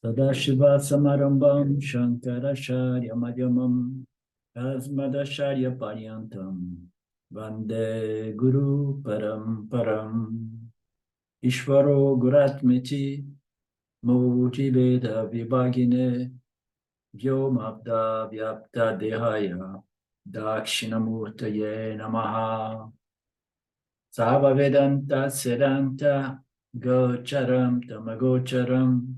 Sadashiva Samarambam Shankaracharya Madhyamam Asmadacharya Paryantam Vande Guru Paramparam Ishvaro Guratmiti Murti Veda Vibhagine Vyomabda Vyapta Dehaya Dakshinamurtaye Namaha Sava Vedanta Sedanta Gocharam Tamagocharam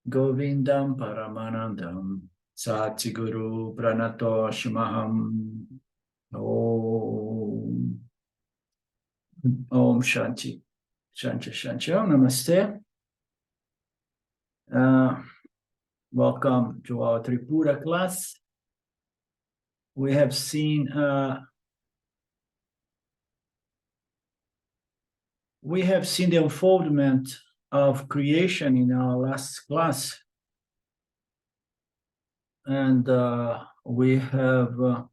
Govindam Paramanandam Satsiguru Pranatoshmaham Om Om Shanti Shanti Shanti Om Namaste. Welcome to our Tripura class. We have seen the unfoldment of creation in our last class, and we have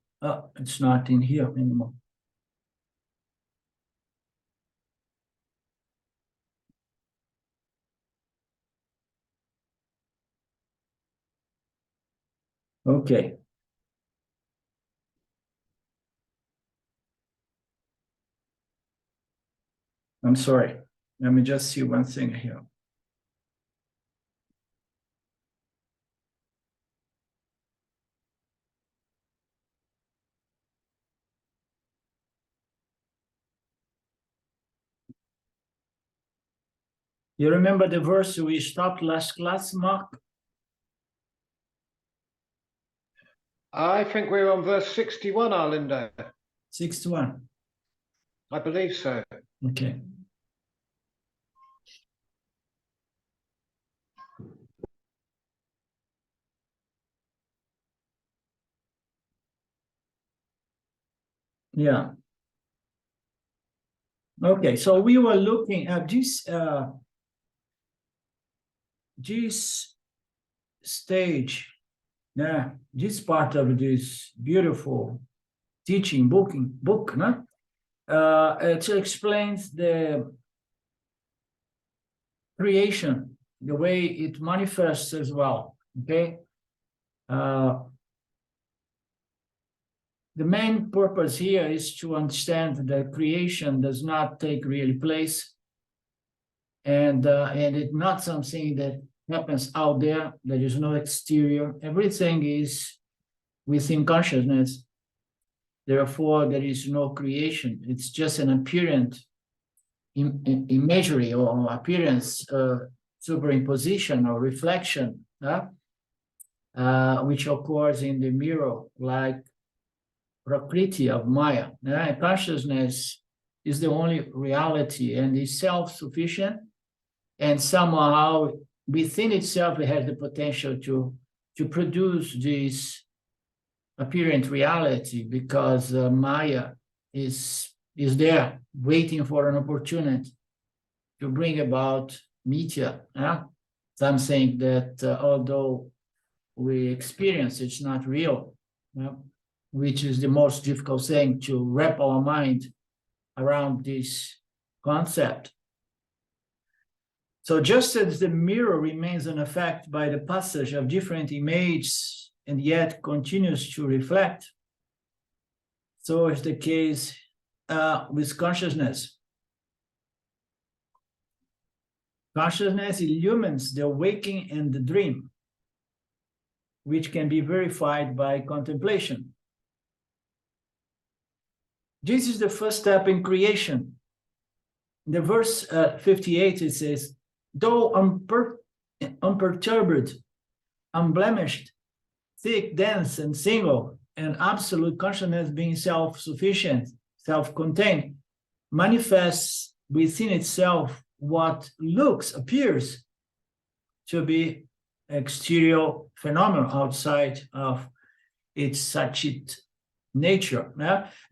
it's not in here anymore. Okay. I'm sorry. Let me just see one thing here. You remember the verse we stopped last class, Mark? I think we're on verse 61, Arlindo. 61. I believe so. Okay. Yeah. Okay, so we were looking at this stage, this part of this beautiful teaching book, it explains the creation, the way it manifests as well. Okay. The main purpose here is to understand that creation does not take really place, and it's not something that happens out there. There is no exterior. Everything is within consciousness. Therefore, there is no creation. It's just an apparent imagery or appearance, superimposition or reflection, which occurs in the mirror, like Prakriti of Maya. Consciousness is the only reality and is self-sufficient, and somehow within itself it has the potential to produce this apparent reality, because Maya is there waiting for an opportunity to bring about mithya, something that although we experience, it's not real, which is the most difficult thing, to wrap our mind around this concept. So just as the mirror remains unaffected by the passage of different images and yet continues to reflect, so is the case with consciousness. Consciousness illumines the waking and the dream, which can be verified by contemplation. This is the first step in creation. In the verse 58, it says, though unperturbed, unblemished, thick, dense, and single, and absolute consciousness being self-sufficient, self-contained, manifests within itself what appears to be exterior phenomena outside of its Sachit nature,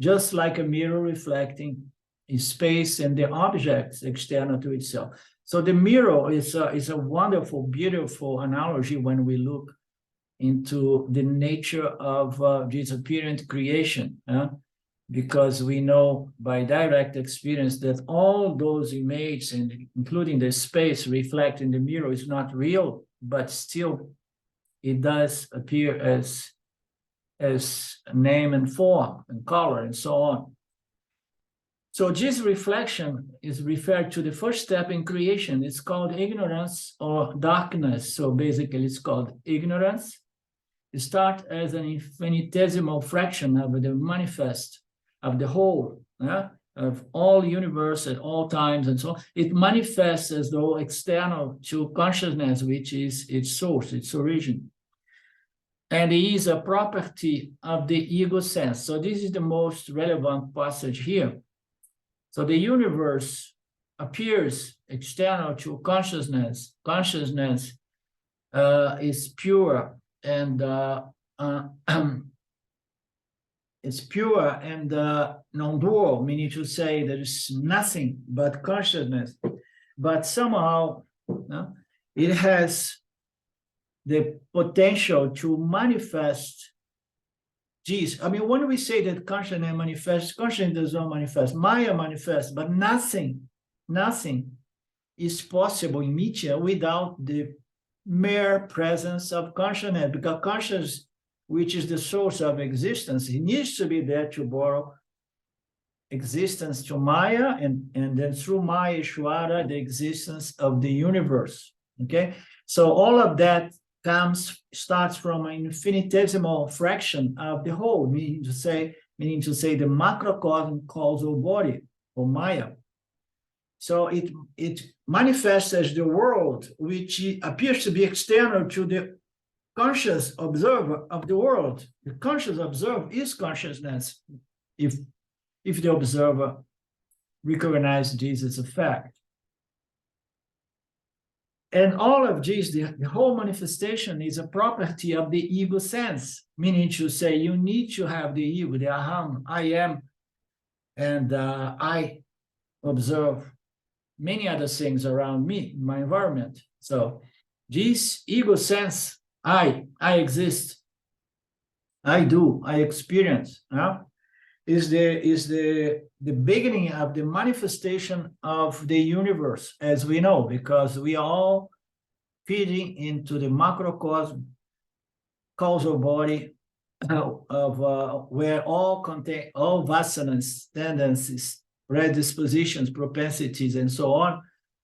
just like a mirror reflecting space and the objects external to itself. So the mirror is a wonderful, beautiful analogy when we look into the nature of this apparent creation. because we know by direct experience that all those images, and including the space reflected in the mirror, is not real, but still it does appear as name and form and color and so on. So this reflection is referred to the first step in creation. It's called ignorance or darkness. So basically it's called ignorance. It starts as an infinitesimal fraction of the manifest of the whole, of all universe at all times and so on. It manifests as though external to consciousness, which is its source, its origin. And it is a property of the ego sense. So this is the most relevant passage here. So the universe appears external to consciousness. Consciousness is pure and it's pure and non-dual, meaning to say there is nothing but consciousness. But somehow it has the potential to manifest this. I mean, when we say that consciousness manifests, consciousness does not manifest. Maya manifests, but nothing is possible in Mithya without the mere presence of consciousness, because consciousness, which is the source of existence, it needs to be there to borrow existence to Maya, and then through Maya, Ishvara, the existence of the universe. Okay, so all of that starts from an infinitesimal fraction of the whole, meaning to say the macrocosm causal body, or Maya. So it manifests as the world, which appears to be external to the conscious observer of the world. The conscious observer is consciousness, if the observer recognizes this as a fact. And all of this, the whole manifestation is a property of the ego sense, meaning to say you need to have the ego, the aham, I am, and I observe many other things around me, my environment. So this ego sense, I exist, I do, I experience, is the beginning of the manifestation of the universe, as we know, because we are all feeding into the macrocosm causal body of where all vasanas, tendencies, predispositions, propensities, and so on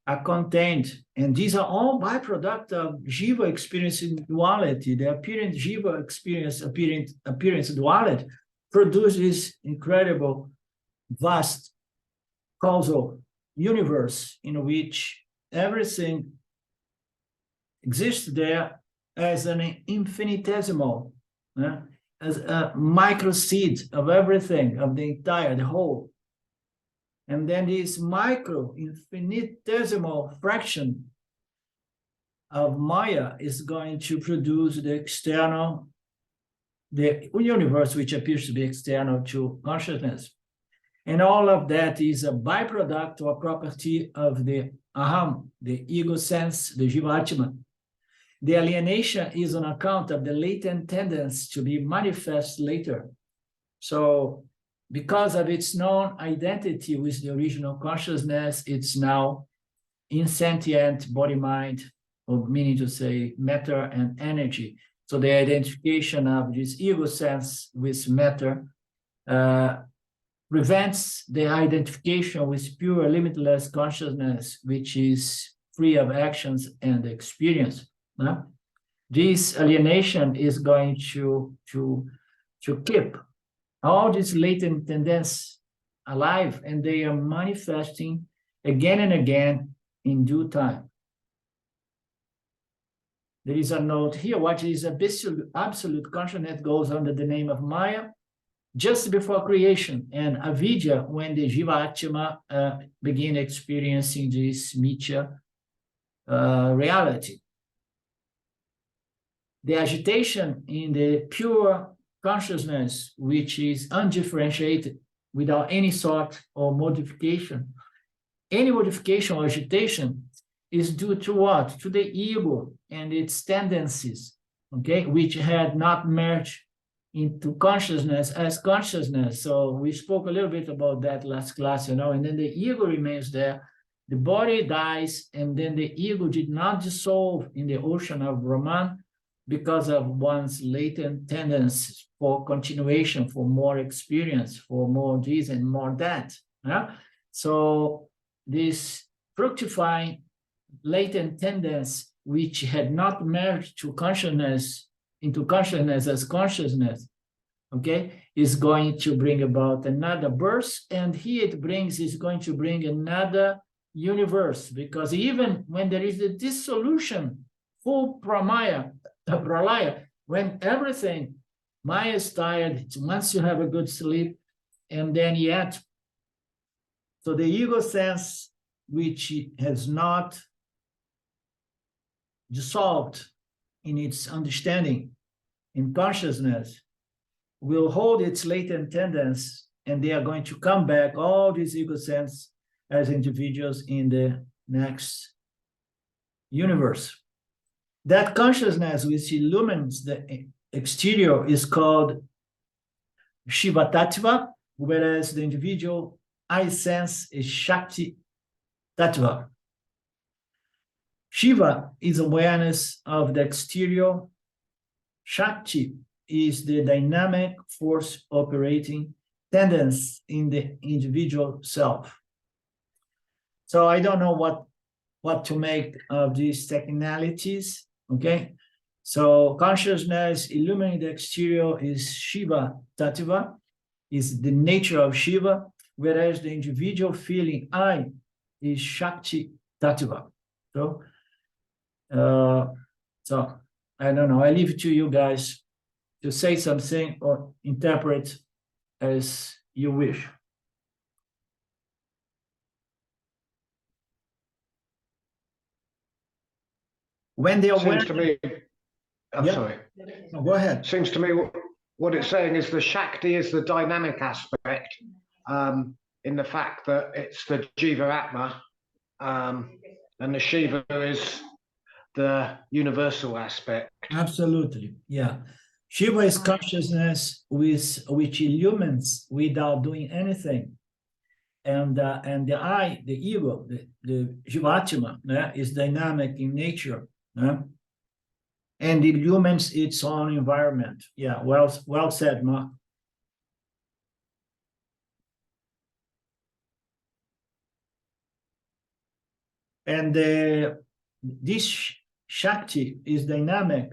are contained. And these are all byproduct of jiva experiencing duality. The appearance jiva appearance duality produces incredible, vast causal universe in which everything exists there as an infinitesimal, as a micro seed of everything, of the whole. And then this micro infinitesimal fraction of Maya is going to produce the universe, which appears to be external to consciousness. And all of that is a byproduct or property of the aham, the ego sense, the jivatma. The alienation is on account of the latent tendency to be manifest later. So because of its non-identity with the original consciousness, it's now insentient body-mind, or meaning to say matter and energy. So the identification of this ego sense with matter prevents the identification with pure limitless consciousness, which is free of actions and experience. This alienation is going to keep all these latent tendencies alive, and they are manifesting again and again in due time. There is a note here, what is absolute consciousness goes under the name of Maya just before creation, and avidya when the jivatma begin experiencing this mithya reality. The agitation in the pure consciousness, which is undifferentiated without any sort of modification. Any modification or agitation is due to what? To the ego and its tendencies, okay, which had not merged into consciousness as consciousness. So we spoke a little bit about that last class, and then the ego remains there. The body dies, and then the ego did not dissolve in the ocean of Brahman because of one's latent tendency for continuation, for more experience, for more this and more that. So this fructifying latent tendency, which had not merged to consciousness, into consciousness as consciousness, okay, is going to bring about another birth, and here is going to bring another universe, because even when there is a dissolution, full pralaya, when everything, Maya is tired, once you have a good sleep, and then yet, so the ego sense, which has not dissolved in its understanding, in consciousness, will hold its latent tendency, and they are going to come back, all these ego sense, as individuals in the next universe. That consciousness which illumines the exterior is called Shiva Tattva, whereas the individual I sense is Shakti Tattva. Shiva is awareness of the exterior. Shakti is the dynamic force operating tendency in the individual self. So I don't know what to make of these technicalities, okay? So consciousness illuminating the exterior is Shiva Tattva, is the nature of Shiva, whereas the individual feeling I is Shakti Tattva. So I don't know, I leave it to you guys to say something or interpret as you wish. When the awareness... Seems to me, I'm sorry. No, go ahead. Seems to me what it's saying is the Shakti is the dynamic aspect, in the fact that it's the Jiva Atma, and the Shiva is the universal aspect. Absolutely, yeah. Shiva is consciousness which illumines without doing anything. And the I, the ego, the Jivatma, is dynamic in nature, and illumines its own environment. Yeah, well said, Mark. And this Shakti is dynamic,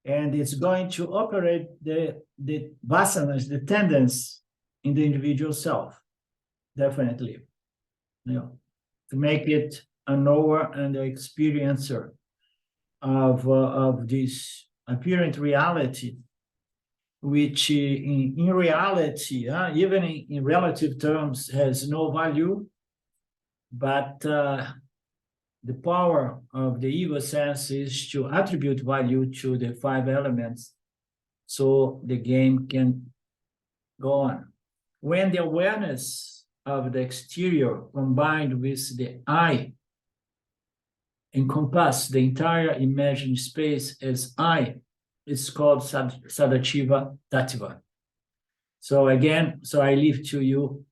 and it's going to operate the vasanas, the tendencies in the individual self, definitely, to make it a knower and an experiencer of this apparent reality, which in reality, even in relative terms, has no value, but the power of the ego sense is to attribute value to the 5 elements so the game can go on. When the awareness of the exterior combined with the I encompass the entire imagined space as I, it's called Sadashiva Tattva. So again, I leave to you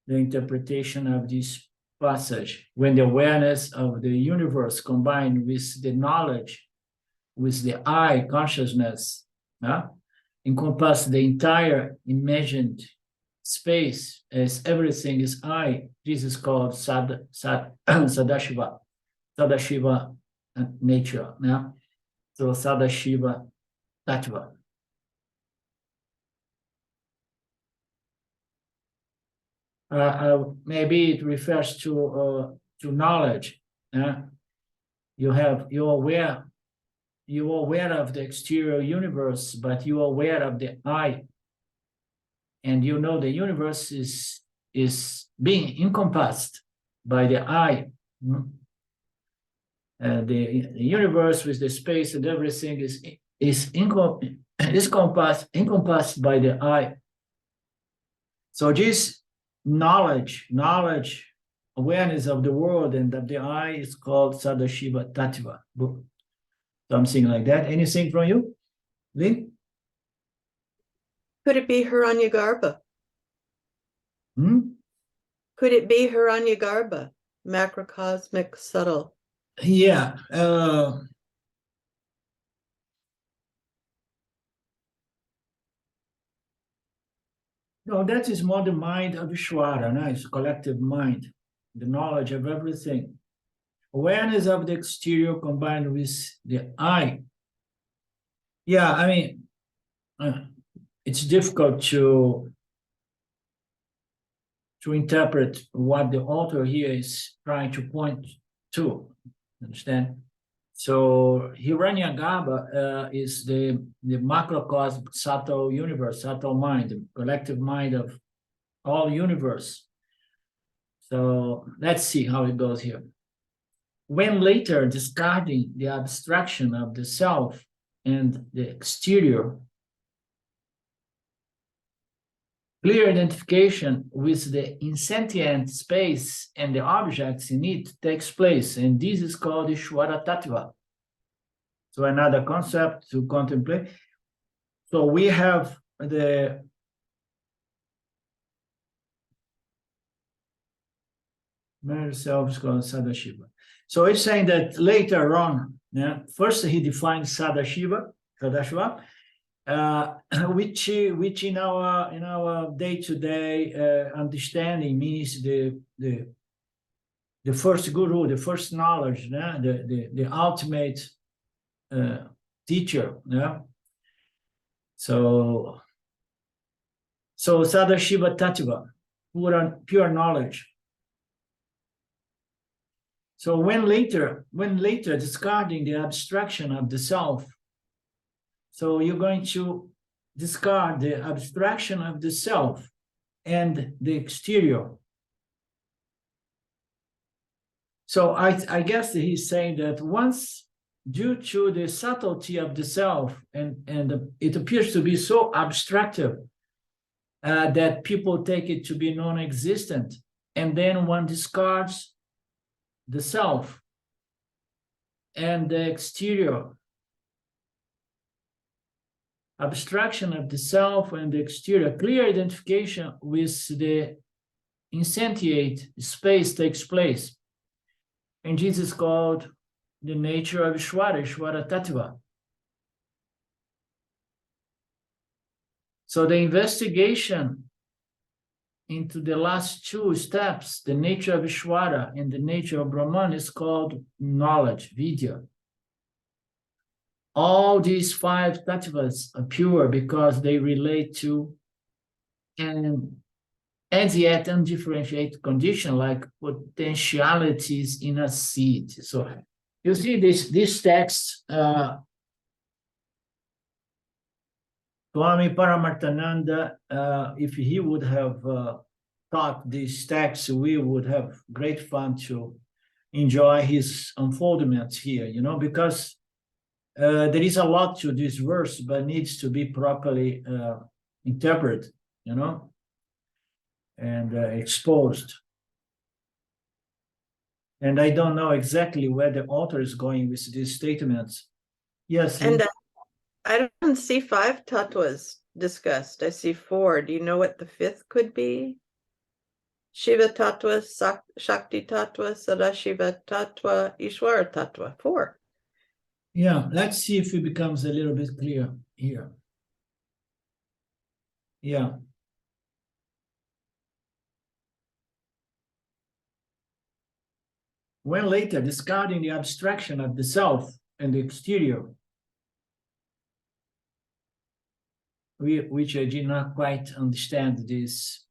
the interpretation of this passage. When the awareness of the universe combined with the knowledge, with the I consciousness, encompass the entire imagined space as everything is I, this is called Sadashiva nature. So Sadashiva Tattva. Maybe it refers to knowledge. You're aware of the exterior universe, but you're aware of the I, and you know the universe is being encompassed by the I. The universe with the space and everything is encompassed by the I. So this knowledge, awareness of the world and of the I is called Sadashiva Tattva. Something like that. Anything from you, Lynn? Could it be Hiranyagarbha? Hmm? Could it be Hiranyagarbha? Macrocosmic subtle. Yeah. No, that is more the mind of Ishvara, no? It's collective mind, the knowledge of everything. Awareness of the exterior combined with the I. Yeah, I mean, it's difficult to interpret what the author here is trying to point to. Understand? So Hiranyagarbha is the macrocosm subtle universe, subtle mind, the collective mind of all universe. So let's see how it goes here. When later discarding the abstraction of the self and the exterior, clear identification with the insentient space and the objects in it takes place, and this is called Ishvara Tattva. So another concept to contemplate. So we have the self is called Sadashiva. So it's saying that later on, yeah, first he defines Sadashiva, which in our day-to-day understanding means the first guru, the first knowledge, yeah? the ultimate teacher. Yeah. So Sadashiva Tattva, pure knowledge. So when later discarding the abstraction of the self, so you're going to discard the abstraction of the self and the exterior. So I guess he's saying that once, due to the subtlety of the self, and it appears to be so abstractive that people take it to be non-existent, and then one discards the self and the exterior. Abstraction of the self and the exterior, clear identification with the insentient space takes place. And this is called the nature of Ishvara Tattva. So the investigation into the last two steps, the nature of Ishvara and the nature of Brahman, is called knowledge, vidya. All these five tattvas are pure because they relate to an as yet undifferentiated condition, like potentialities in a seed. So you see this text, Swami Paramarthananda, if he would have taught this text, we would have great fun to enjoy his unfoldments here, because there is a lot to this verse, but needs to be properly interpreted, and exposed. And I don't know exactly where the author is going with these statements. Yes. And I don't see 5 tattvas discussed. I see 4. Do you know what the 5th could be? Shiva tattva, Shakti tattva, Sadashiva tattva, Ishvara tattva. 4. Yeah, let's see if it becomes a little bit clear here. Yeah. When later discarding the abstraction of the self and the exterior, which I did not quite understand this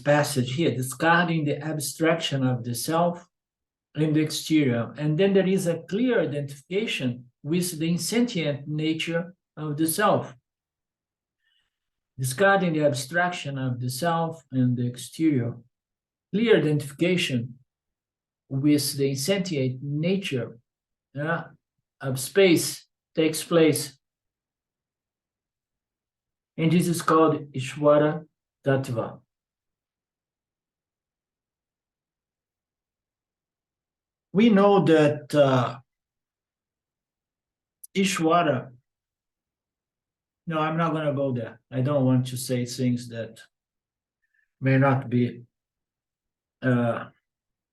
passage here, discarding the abstraction of the self and the exterior. And then there is a clear identification with the insentient nature of the self. Discarding the abstraction of the self and the exterior, clear identification with the insentient nature of space takes place. And this is called Ishvara Tattva. We know that Ishvara No, I'm not going to go there. I don't want to say things that may not be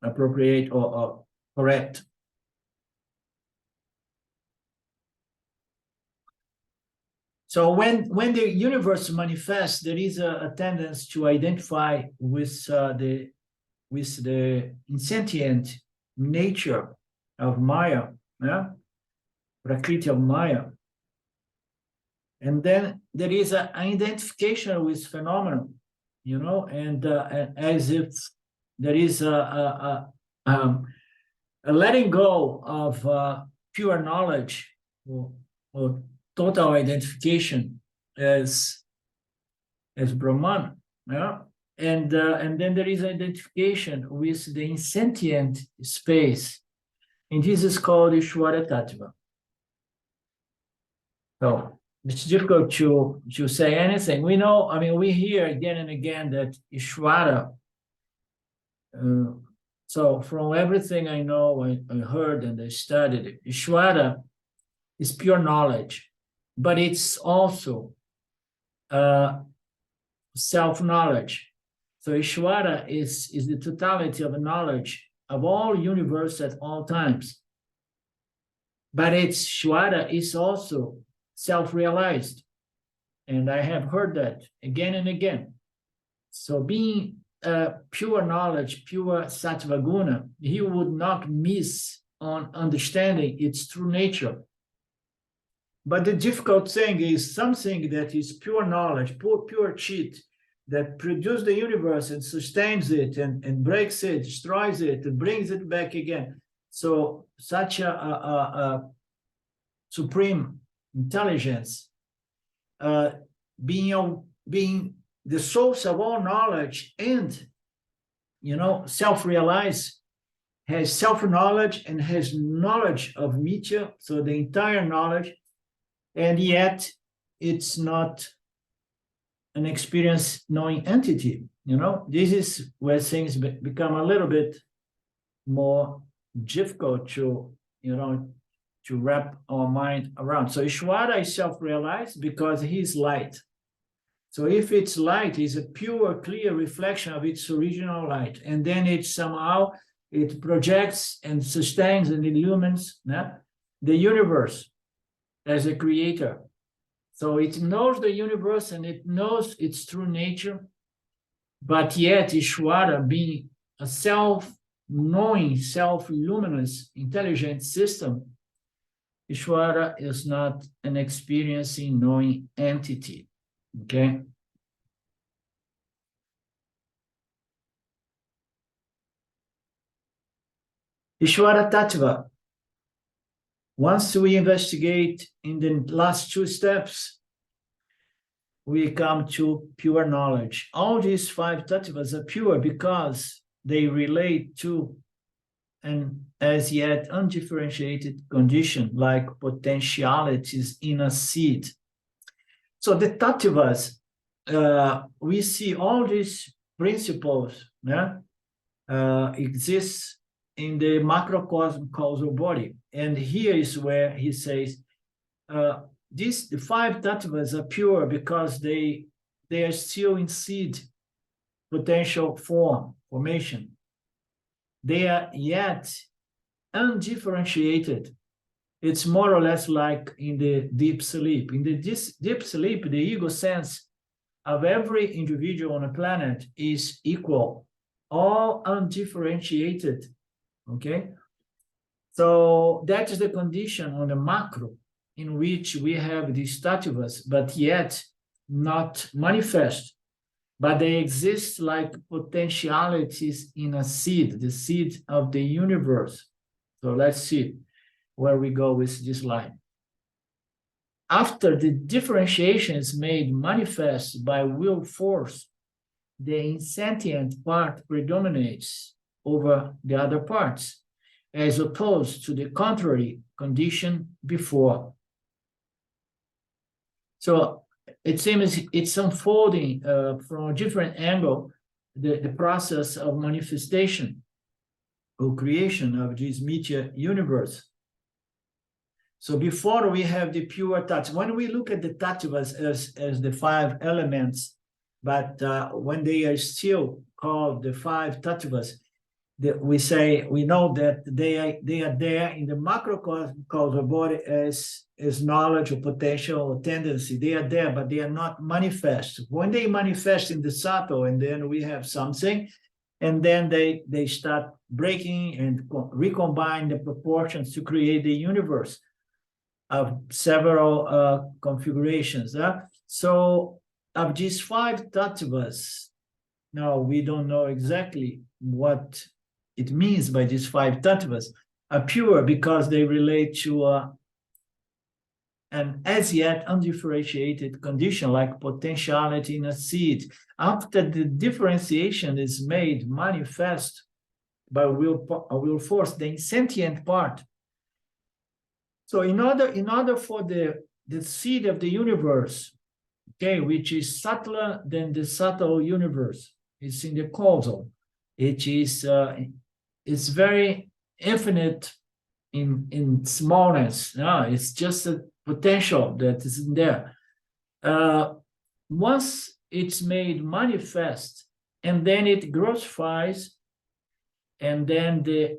appropriate or correct. So when the universe manifests, there is a tendency to identify with the insentient nature of Maya, yeah, Prakriti of Maya. And then there is an identification with phenomenon, you know, and as if there is a letting go of pure knowledge or total identification as Brahman, yeah, and then there is identification with the insentient space, and this is called Ishvara Tattva. So it's difficult to say anything. We know, I mean, we hear again and again that Ishvara. So from everything I know, I heard and I studied it, Ishvara is pure knowledge, but it's also self-knowledge. So Ishvara is the totality of knowledge of all universe at all times. But it's Ishvara is also self-realized. And I have heard that again and again. So being pure knowledge, pure sattva guna, he would not miss on understanding its true nature. But the difficult thing is something that is pure knowledge, pure chit, that produces the universe and sustains it and breaks it, destroys it, and brings it back again. So such a supreme intelligence, being the source of all knowledge and, you know, self-realized, has self-knowledge and has knowledge of Mithya, so the entire knowledge, and yet it's not an experience knowing entity, you know. This is where things become a little bit more difficult to, you know, to wrap our mind around. So Ishvara is self-realized because he is light. So if it's light, it's a pure, clear reflection of its original light. And then it somehow, it projects and sustains and illumines the universe as a creator. So it knows the universe and it knows its true nature, but yet Ishvara, being a self-knowing, self-luminous, intelligent system, Ishvara is not an experiencing, knowing entity, okay? Ishvara Tattva. Once we investigate in the last two steps, we come to pure knowledge. All these five tattvas are pure because they relate to an as yet undifferentiated condition, like potentialities in a seed. So the tattvas, we see all these principles exist in the macrocosm causal body. And here is where he says, the five tattvas are pure because they are still in seed potential formation. They are yet undifferentiated. It's more or less like in the deep sleep. In the deep sleep, the ego sense of every individual on the planet is equal, all undifferentiated, okay? So that is the condition on the macro in which we have these tattvas, but yet not manifest, but they exist like potentialities in a seed, the seed of the universe. So let's see where we go with this line. After the differentiation is made manifest by will force, the insentient part predominates over the other parts, as opposed to the contrary condition before. So it seems it's unfolding from a different angle, the process of manifestation or creation of this Mithya universe. So before we have the pure tattva, when we look at the tattvas as the 5 elements, but when they are still called the 5 tattvas, we know that they are there in the macrocosm of the body as knowledge or potential or tendency. They are there, but they are not manifest. When they manifest in the subtle, and then we have something, and then they start breaking and recombine the proportions to create the universe of several configurations. So of these 5 tattvas, now we don't know exactly what it means by these 5 tattvas, are pure because they relate to an as yet undifferentiated condition like potentiality in a seed. After the differentiation is made manifest by will force, the insentient part. So in order for the seed of the universe, okay, which is subtler than the subtle universe, it's in the causal. It is it's very infinite in smallness. It's just a potential that is in there. Once it's made manifest, and then it grossifies, and then the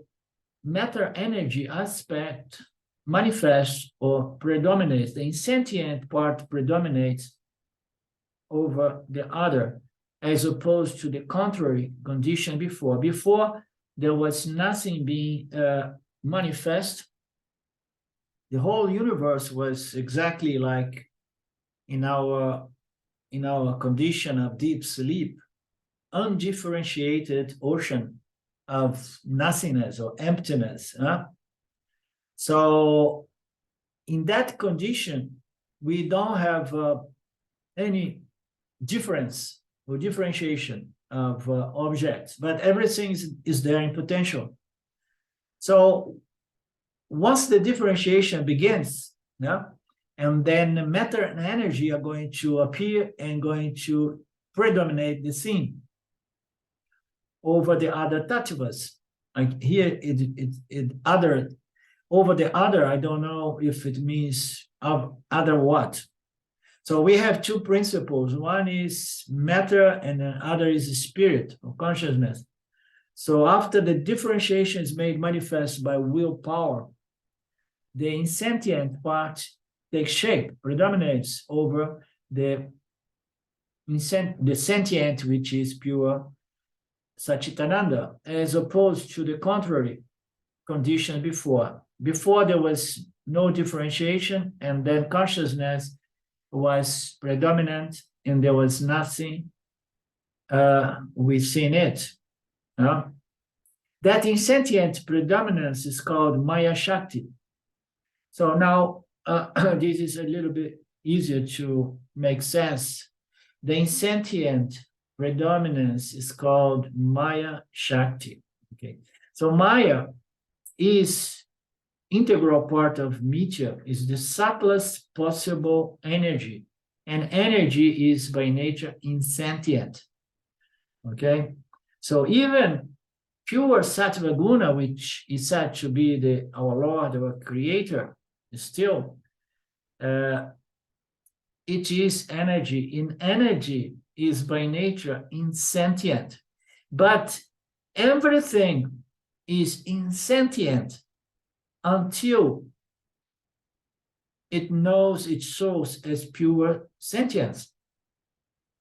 matter energy aspect manifests or predominates. The insentient part predominates over the other, as opposed to the contrary condition before. Before, there was nothing being manifest. The whole universe was exactly like in our condition of deep sleep, undifferentiated ocean of nothingness or emptiness. So in that condition, we don't have any difference or differentiation of objects, but everything is there in potential. So once the differentiation begins, and then matter and energy are going to appear and going to predominate the scene over the other tattvas. Like here, over the other, I don't know if it means of other what. So we have 2 principles. One is matter and the other is spirit or consciousness. So after the differentiation is made manifest by willpower, the insentient part takes shape, predominates over the sentient, which is pure Satchitananda, as opposed to the contrary condition before. Before there was no differentiation, and then consciousness was predominant, and there was nothing within it. That insentient predominance is called Maya Shakti. So now this is a little bit easier to make sense. The insentient predominance is called Maya Shakti. Okay, so Maya is integral part of Mitya, is the subtlest possible energy, and energy is by nature insentient. Okay, so even pure sattva guna, which is said to be our Lord, our Creator, still it is energy. In energy is by nature insentient, but everything is insentient until it knows its source as pure sentience,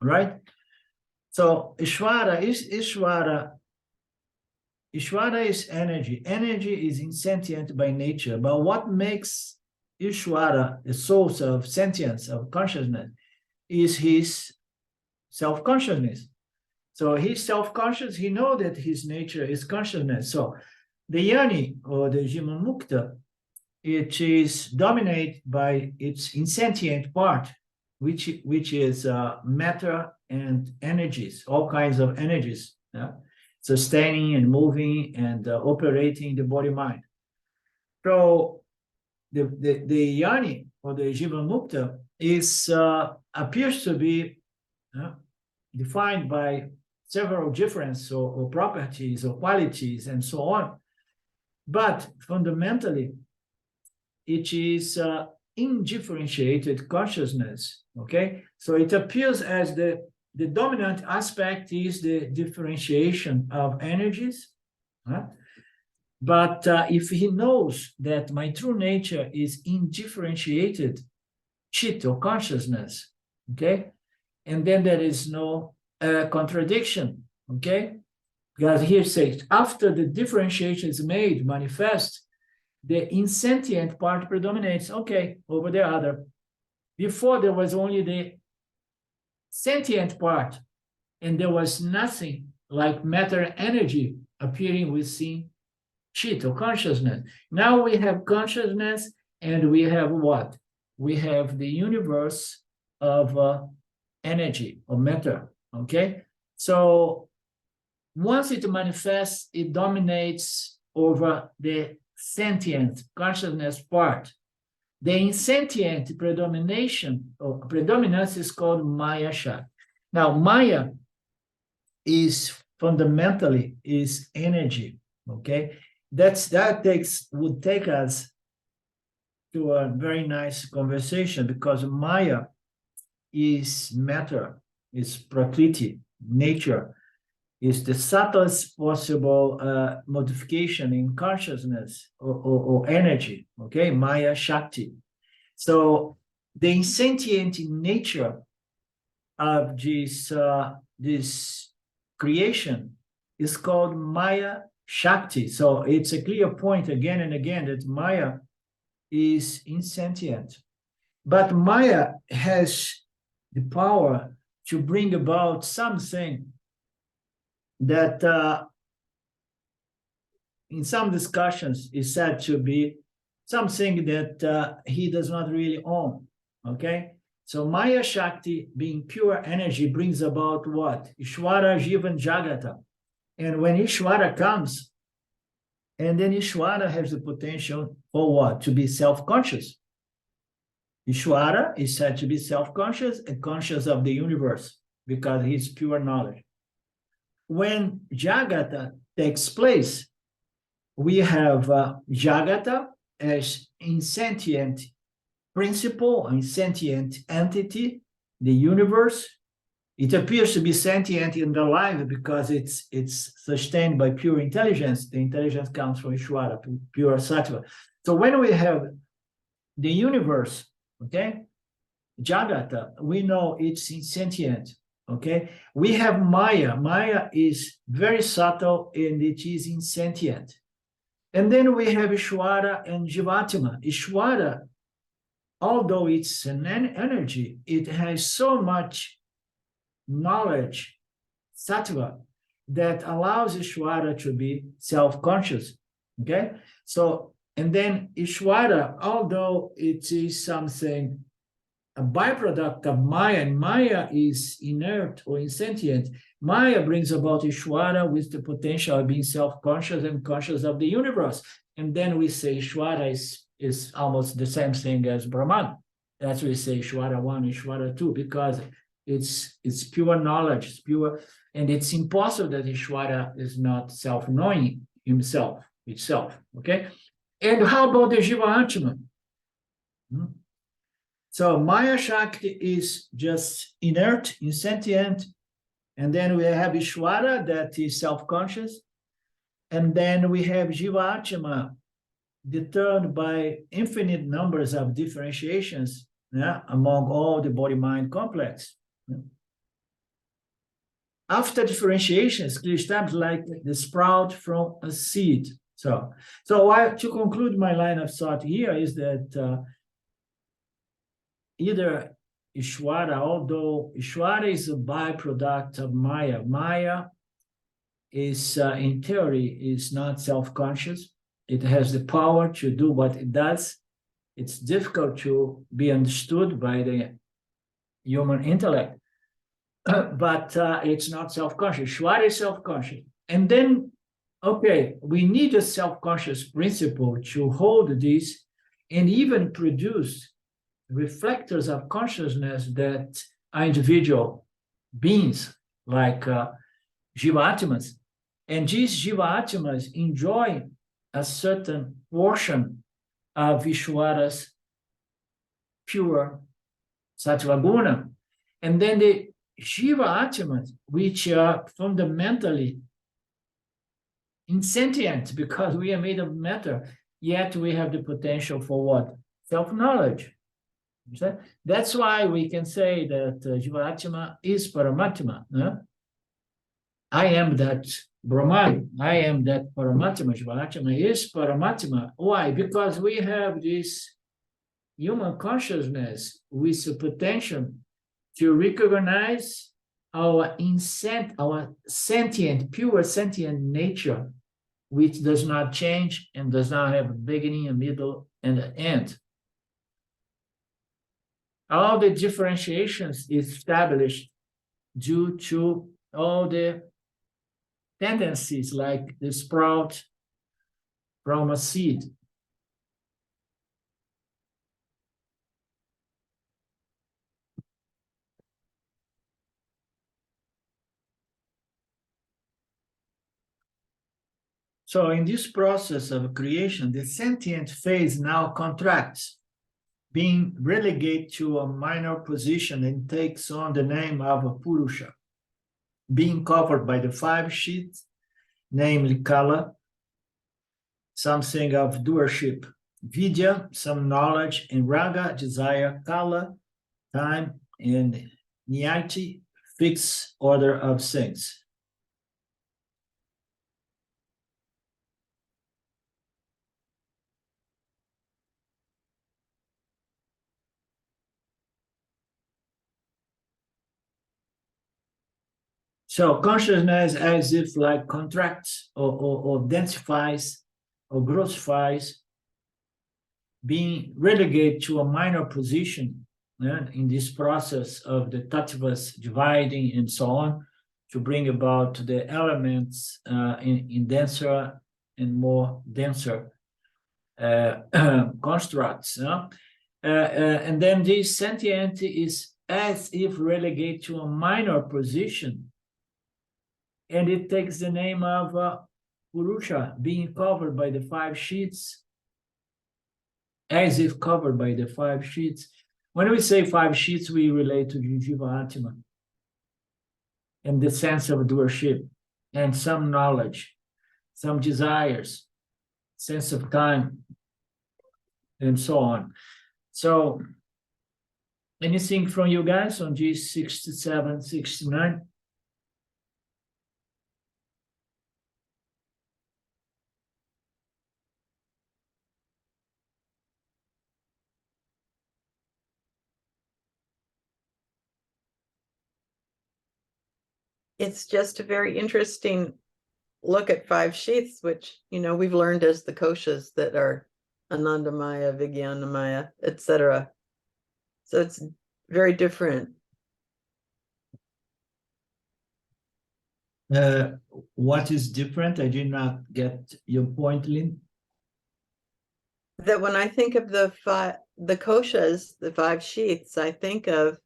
right? So Ishvara is energy. Energy is insentient by nature, but what makes Ishvara the source of sentience, of consciousness, is his self-consciousness. So he's self-conscious, he knows that his nature is consciousness. So the yoni, or the jivan mukta, it is dominated by its insentient part, which is matter and energies, all kinds of energies, sustaining and moving and operating the body-mind. So the yoni, or the jivan mukta, appears to be defined by several differences or properties or qualities and so on. But fundamentally, it is indifferentiated consciousness, okay? So it appears as the dominant aspect is the differentiation of energies, huh? But if he knows that my true nature is indifferentiated chit or consciousness, okay, and then there is no contradiction, okay, because here it says after the differentiation is made manifest, the insentient part predominates, okay, over the other. Before there was only the sentient part, and there was nothing like matter energy appearing within chit or consciousness. Now we have consciousness, and we have what? We have the universe of energy or matter, okay? So once it manifests, it dominates over the sentient consciousness part. The insentient predomination or predominance is called Maya Shakti. Now, Maya is fundamentally is energy, okay? Would take us to a very nice conversation, because Maya is matter, is prakriti, nature, is the subtlest possible modification in consciousness or energy, okay? Maya Shakti. So the insentient nature of this creation is called Maya Shakti. So it's a clear point again and again that Maya is insentient. But Maya has the power to bring about something that in some discussions is said to be something that he does not really own, okay? So Maya Shakti, being pure energy, brings about what? Ishwara, Jiva, and Jagata. And when Ishwara comes, and then Ishwara has the potential for what? To be self-conscious. Ishwara is said to be self-conscious and conscious of the universe because he's pure knowledge. When Jagata takes place, we have Jagata as insentient principle, insentient entity, the universe. It appears to be sentient and alive because it's sustained by pure intelligence. The intelligence comes from Ishwara, pure sattva. So when we have the universe, okay, Jagata, we know it's insentient, okay? We have Maya. Maya is very subtle and it is insentient. And then we have Ishwara and Jivatma. Ishwara, although it's an energy, it has so much knowledge, sattva, that allows Ishwara to be self-conscious, okay? So, and then Ishwara, although it is something, a byproduct of Maya, and Maya is inert or insentient, Maya brings about Ishwara with the potential of being self-conscious and conscious of the universe. And then we say Ishwara is almost the same thing as Brahman. That's why we say Ishwara 1, Ishwara 2, because it's pure knowledge, it's pure, and it's impossible that Ishwara is not self-knowing himself, itself, okay? And how about the Jiva Atma? So Maya Shakti is just inert, insentient, and then we have Ishwara that is self-conscious, and then we have Jiva Atma determined by infinite numbers of differentiations, yeah, among all the body-mind complex. After differentiations, clear steps like the sprout from a seed. So to conclude my line of thought here is that either Ishwara, although Ishwara is a byproduct of Maya, Maya is, in theory, is not self-conscious. It has the power to do what it does. It's difficult to be understood by the human intellect, but it's not self-conscious. Ishwara is self-conscious. And then, okay, we need a self-conscious principle to hold this and even produce reflectors of consciousness that are individual beings like Jivatmas. And these Jivatmas enjoy a certain portion Vishwara's pure Sattva Guna. And then the Shiva Atmas, which are fundamentally insentient because we are made of matter, yet we have the potential for what? Self-knowledge. That's why we can say that Jivatma is Paramatma. I am that Brahman. I am that Paramatma. Jivatma is Paramatma. Why? Because we have this human consciousness with the potential to recognize our sentient, pure sentient nature, which does not change and does not have a beginning, a middle, and an end. All the differentiations is established due to all the tendencies like the sprout from a seed. So in this process of creation, the sentient phase now contracts, being relegated to a minor position and takes on the name of a Purusha, being covered by the 5 sheets, namely Kala, something of doership, Vidya, some knowledge, and Raga, desire, Kala, time, and Niyati, fixed order of things. So consciousness as if like contracts or densifies or grossifies, being relegated to a minor position in this process of the tattvas dividing and so on, to bring about the elements in denser and more denser constructs. And then this sentient is as if relegated to a minor position, and it takes the name of Purusha, being covered by the 5 sheets, as if covered by the 5 sheets. When we say 5 sheets, we relate to Jiva Atma and the sense of doership and some knowledge, some desires, sense of time, and so on. So, anything from you guys on G67, 69? It's just a very interesting look at 5 sheets, which, we've learned as the koshas that are Anandamaya, Vijnanamaya, etc. So it's very different. What is different? I did not get your point, Lynn. That when I think of the koshas, the 5 sheets, I think of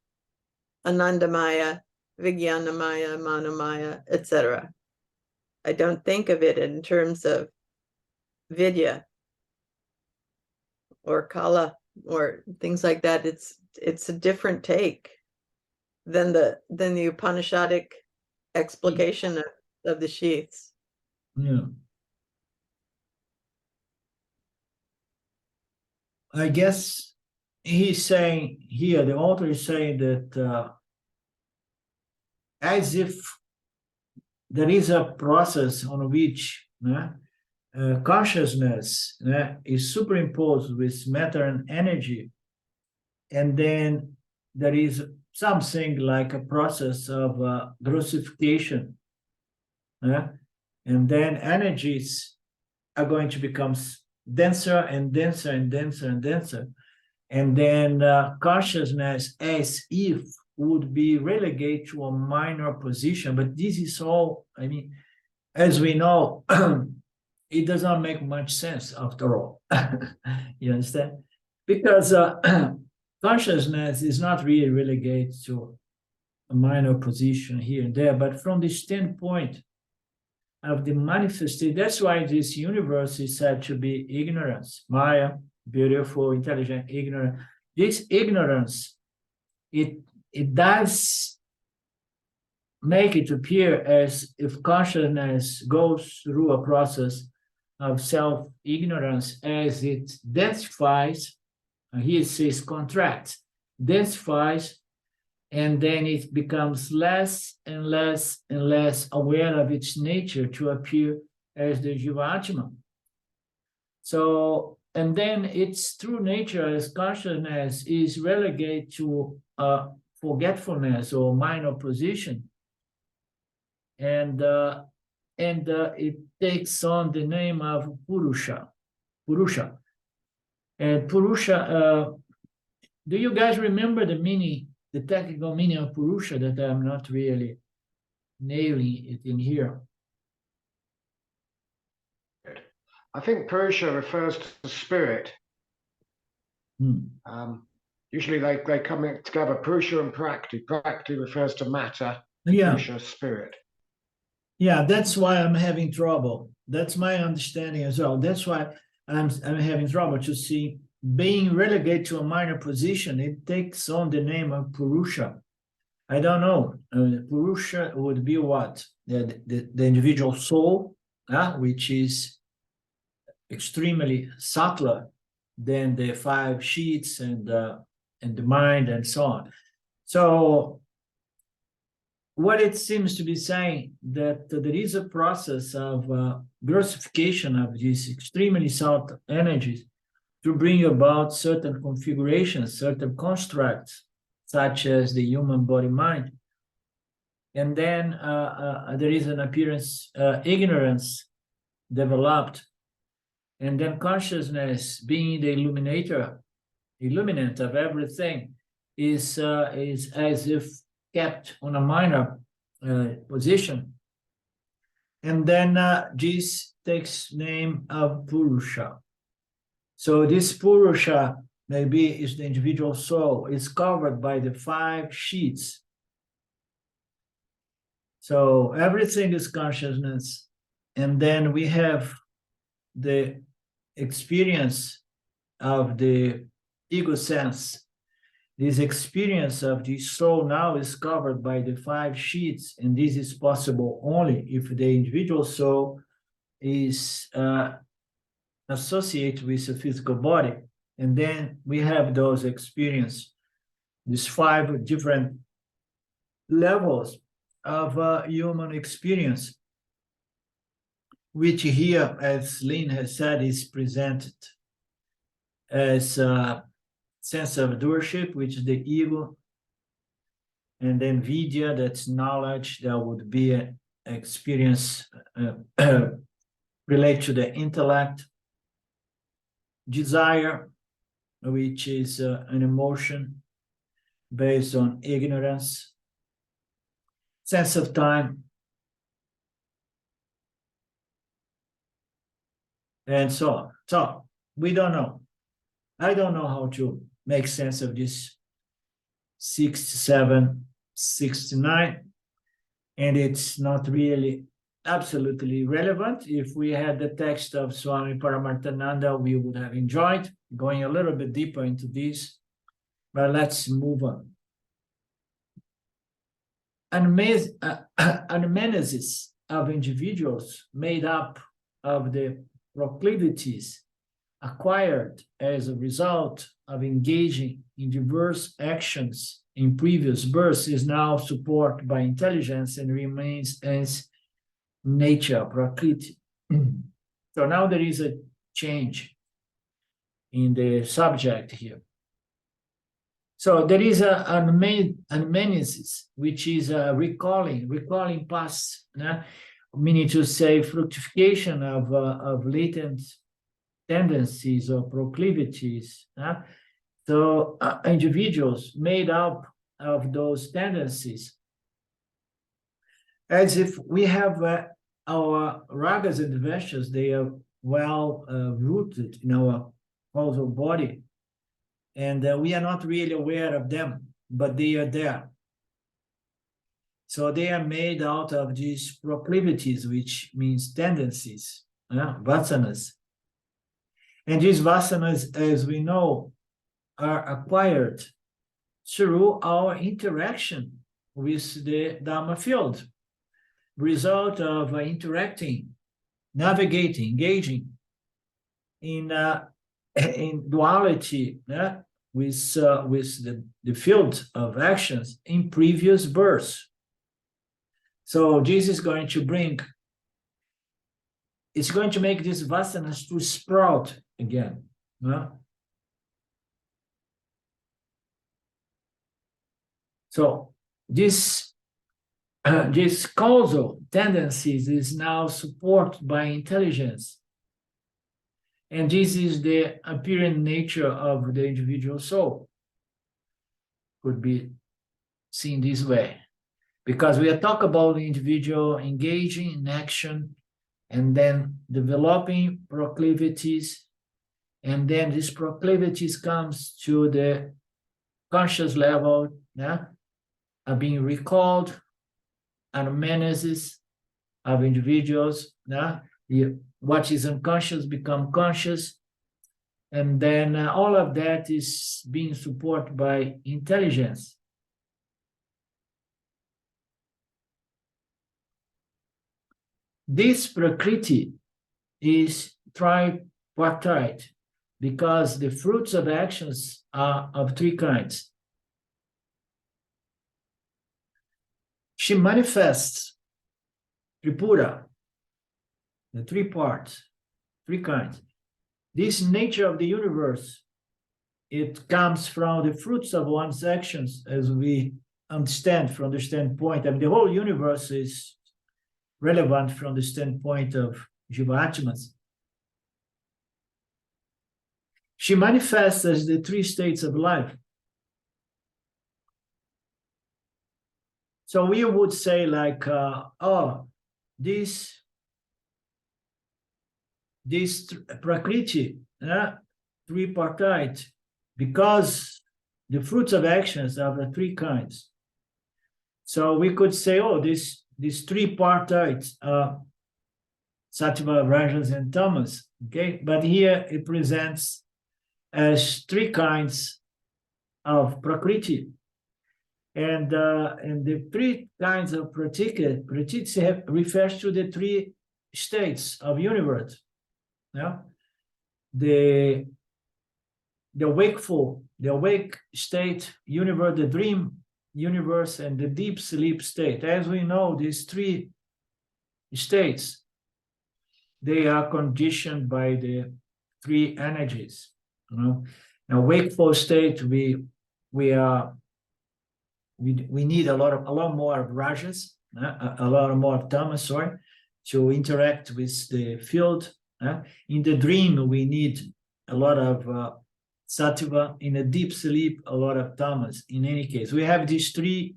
Anandamaya, Vijnanamaya, Manomaya, etc. I don't think of it in terms of Vidya or Kala or things like that. It's a different take than the Upanishadic explication of the sheets. Yeah. I guess he's saying here, the author is saying that as if there is a process on which consciousness is superimposed with matter and energy, and then there is something like a process of grossification, and then energies are going to become denser and denser and denser and denser, and then consciousness as if would be relegated to a minor position. But this is all, I mean, as we know, it does not make much sense after all. You understand? Because consciousness is not really relegated to a minor position here and there, but from the standpoint of the manifestation, that's why this universe is said to be ignorance, Maya, beautiful, intelligent, ignorant. This ignorance, it does make it appear as if consciousness goes through a process of self-ignorance as it densifies, here it says contracts, densifies, and then it becomes less and less and less aware of its nature to appear as the Jiva-Atma. So, and then its true nature as consciousness is relegated to forgetfulness or minor position. And it takes on the name of Purusha. And Purusha, do you guys remember the meaning, the technical meaning of Purusha that I'm not really nailing it in here? I think Purusha refers to spirit. Usually they come in together, Purusha and Prakti. Prakti refers to matter, Purusha, spirit. Yeah, that's why I'm having trouble. That's my understanding as well. That's why I'm having trouble to see being relegated to a minor position. It takes on the name of Purusha. I don't know. Purusha would be what? The individual soul, which is extremely subtler than the 5 sheets and the mind and so on. So what it seems to be saying that there is a process of grossification of these extremely subtle energies to bring about certain configurations, certain constructs, such as the human body mind. And then there is an appearance, ignorance developed, and then consciousness being the illuminant of everything is as if kept on a minor position. And then this takes name of Purusha. So this Purusha maybe is the individual soul, is covered by the 5 sheets. So everything is consciousness. And then we have the experience of the ego sense. This experience of the soul now is covered by the 5 sheets, and this is possible only if the individual soul is associated with a physical body. And then we have those experience, these 5 different levels of human experience, which here, as Lynn has said, is presented as sense of doership, which is the ego, and then vidya, that's knowledge, that would be an experience related to the intellect, desire, which is an emotion based on ignorance, sense of time, and so on. So we don't know. I don't know how to make sense of this 67, 69, and it's not really absolutely relevant. If we had the text of Swami Paramarthananda, we would have enjoyed going a little bit deeper into this, but let's move on. Anamnesis of individuals made up of the proclivities acquired as a result of engaging in diverse actions in previous births is now supported by intelligence and remains as nature, prakriti. So now there is a change in the subject here. So there is an anamnesis, which is recalling past, meaning to say fructification of latent tendencies or proclivities. So individuals made up of those tendencies, as if we have our ragas and dveshas, they are well rooted in our causal body, and we are not really aware of them, but they are there. So they are made out of these proclivities, which means tendencies, vasanas. And these vasanas, as we know, are acquired through our interaction with the Dharma field, result of interacting, navigating, engaging in duality with the field of actions in previous births. So this is going to bring, it's going to make these vasanas to sprout again. So this causal tendencies is now supported by intelligence. And this is the apparent nature of the individual soul. Could be seen this way. Because we are talking about the individual engaging in action and then developing proclivities. And then these proclivities comes to the conscious level, are being recalled, anamnesis of individuals, what is unconscious become conscious, and then all of that is being supported by intelligence. This prakriti is tripartite because the fruits of actions are of three kinds. She manifests Tripura, the three parts, three kinds. This nature of the universe, it comes from the fruits of one's actions, as we understand from the standpoint. I mean, the whole universe is relevant from the standpoint of Jivatmas. She manifests as the three states of life. So we would say like, this prakriti, tripartite, because the fruits of actions are the three kinds. So we could say, these tripartite, sattva, rajas, and tamas. Okay, but here it presents as three kinds of prakriti. And the three kinds of prakriti refers to the three states of universe. The wakeful, the awake state, universe, the dream universe, and the deep sleep state. As we know, these three states, they are conditioned by the three energies. Now, wakeful state, we need a lot more rajas, a lot more tamas, to interact with the field. In the dream, we need a lot of sattva. In a deep sleep, a lot of tamas. In any case, we have these three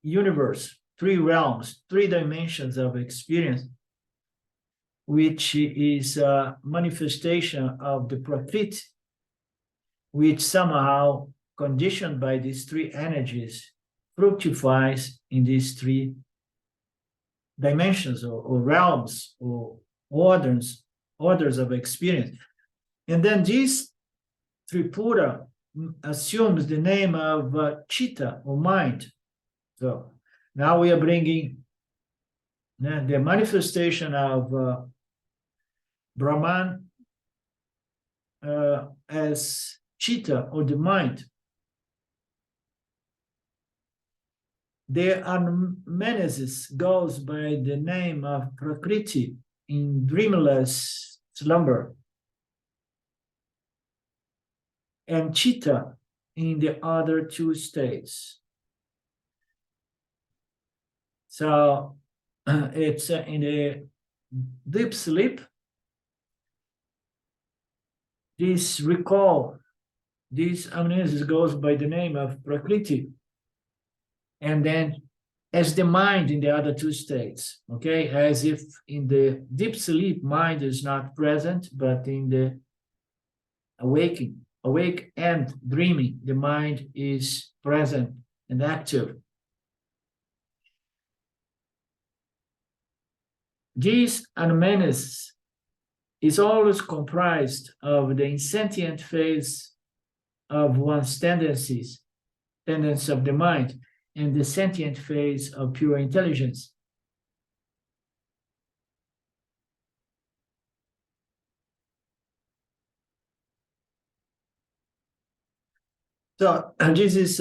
universe, three realms, three dimensions of experience, which is a manifestation of the prakriti, which somehow, conditioned by these three energies, fructifies in these three dimensions or realms or orders of experience. And then this Tripura assumes the name of chitta or mind. So now we are bringing the manifestation of Brahman as chitta or the mind. The anamnesis goes by the name of prakriti in dreamless slumber, and chitta in the other two states. So it's in the deep sleep. This amnesis goes by the name of prakriti, and then as the mind in the other two states, okay? As if in the deep sleep, mind is not present, but in the awake and dreaming, the mind is present and active. This anamnesis is always comprised of the insentient phase of one's tendency of the mind, and the sentient phase of pure intelligence. So this is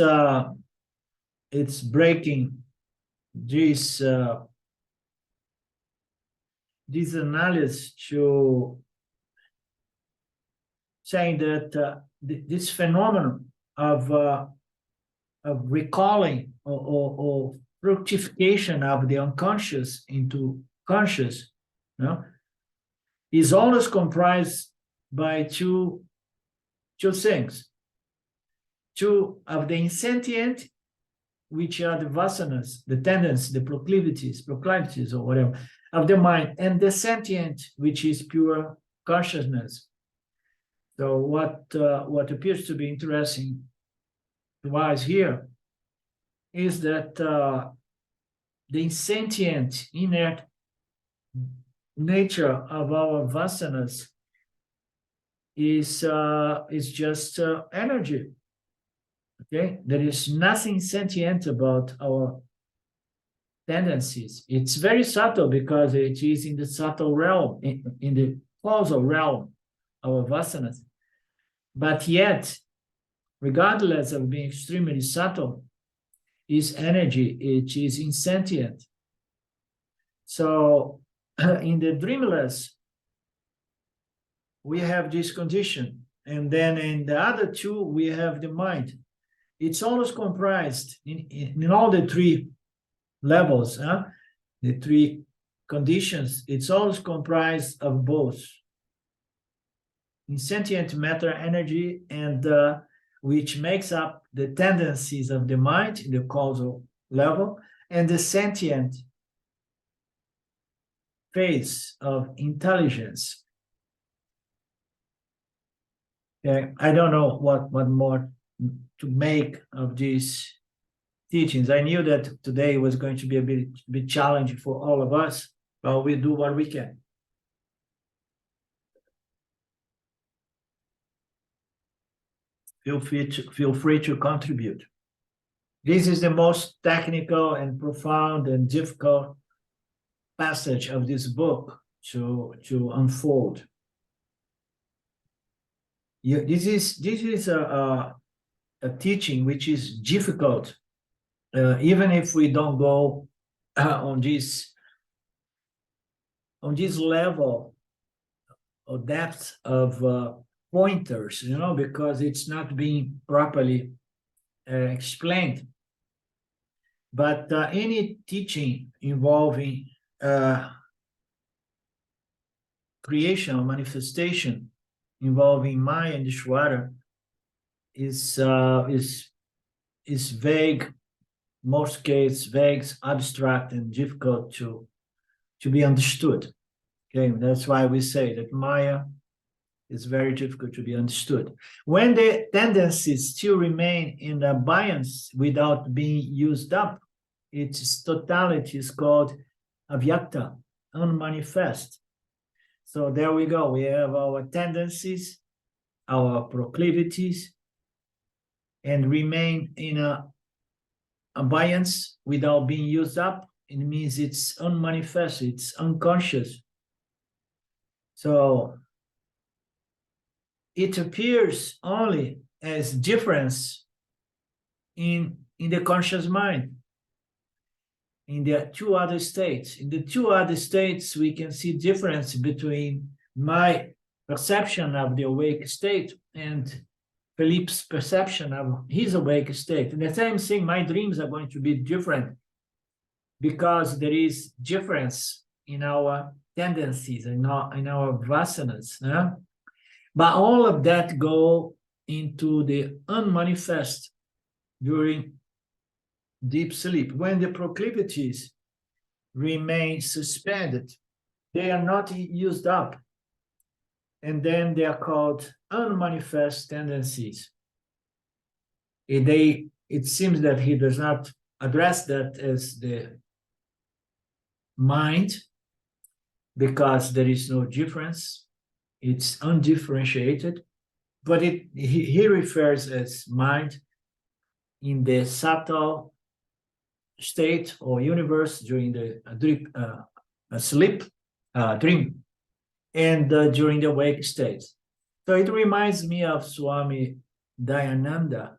it's breaking this this analysis to saying that this phenomenon of recalling or fructification of the unconscious into conscious, you know, is always comprised by two things. Two of the insentient, which are the vasanas, the tendencies, the proclivities, or whatever, of the mind, and the sentient, which is pure consciousness. So what appears to be interesting to us here is that the insentient, inert nature of our vasanas is just energy. Okay, there is nothing sentient about our tendencies. It's very subtle because it is in the subtle realm, in the causal realm, our vasanas. But yet, regardless of being extremely subtle, is energy, it is insentient. So in the dreamless, we have this condition. And then in the other two, we have the mind. It's always comprised in all the three levels, the three conditions. It's always comprised of both insentient matter, energy, and which makes up the tendencies of the mind in the causal level, and the sentient phase of intelligence. Okay, I don't know what more to make of these teachings. I knew that today was going to be a bit challenging for all of us, but we do what we can. Feel free to contribute. This is the most technical and profound and difficult passage of this book to unfold. This is a teaching which is difficult, even if we don't go on this level or depth of pointers, you know, because it's not being properly explained. But any teaching involving creation or manifestation involving Maya and Ishvara is vague, most cases vague, abstract, and difficult to be understood. Okay, that's why we say that Maya is very difficult to be understood. When the tendencies still remain in abeyance without being used up, its totality is called avyakta, unmanifest. So there we go. We have our tendencies, our proclivities, and remain in abeyance without being used up. It means it's unmanifest, it's unconscious. So it appears only as difference in the conscious mind. In the two other states. In the two other states, we can see difference between my perception of the awake state and Philippe's perception of his awake state. And the same thing, my dreams are going to be different because there is difference in our tendencies, in our vasanas. But all of that go into the unmanifest during deep sleep. When the proclivities remain suspended, they are not used up, and then they are called unmanifest tendencies. It seems that he does not address that as the mind, because there is no difference it's undifferentiated, but he refers as mind in the subtle state or universe during the sleep, dream, and during the awake state. So it reminds me of Swami Dayananda,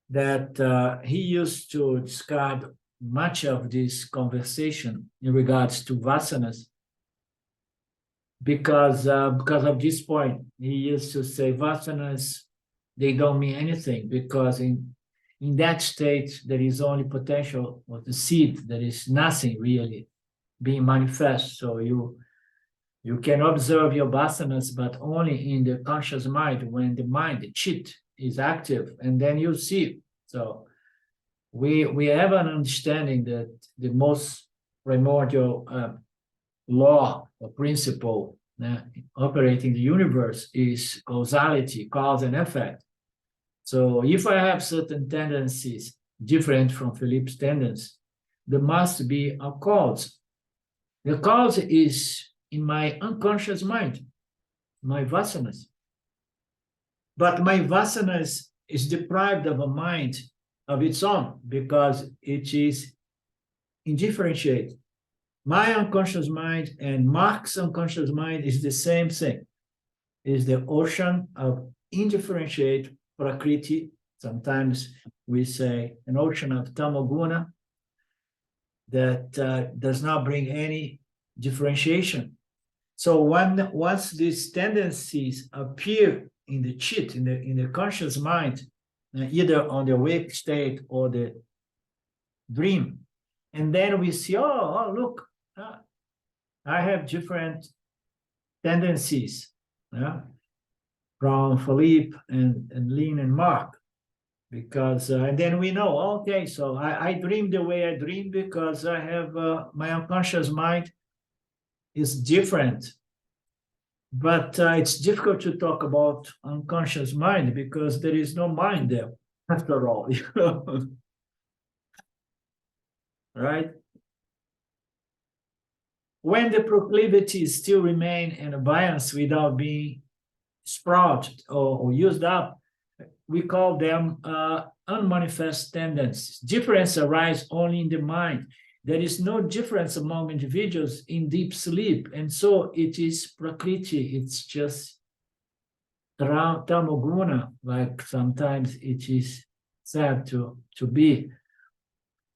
that he used to describe much of this conversation in regards to vasanas, because of this point. He used to say vasanas, they don't mean anything, because in that state there is only potential of the seed, there is nothing really being manifest. So you can observe your vasanas, but only in the conscious mind, when the mind, the chit, is active, and then you see. So we have an understanding that the most primordial law or principle operating the universe is causality, cause and effect. So if I have certain tendencies different from Philippe's tendencies, there must be a cause. The cause is in my unconscious mind, my vasanas. But my vasanas is deprived of a mind of its own, because it is indifferentiated. My unconscious mind and Mark's unconscious mind is the same thing. It is the ocean of indifferentiated prakriti. Sometimes we say an ocean of tamoguna that does not bring any differentiation. So once these tendencies appear in the chit, in the conscious mind, either on the awake state or the dream, and then we see, oh look, I have different tendencies from Philippe and Lynn and Mark, because and then we know, okay, so I dream the way I dream because I have my unconscious mind is different. But it's difficult to talk about unconscious mind because there is no mind there after all, right? When the proclivities still remain in abeyance without being sprouted or used up, we call them unmanifest tendencies. Difference arises only in the mind. There is no difference among individuals in deep sleep, and so it is prakriti. It's just tamoguna, like sometimes it is said to be.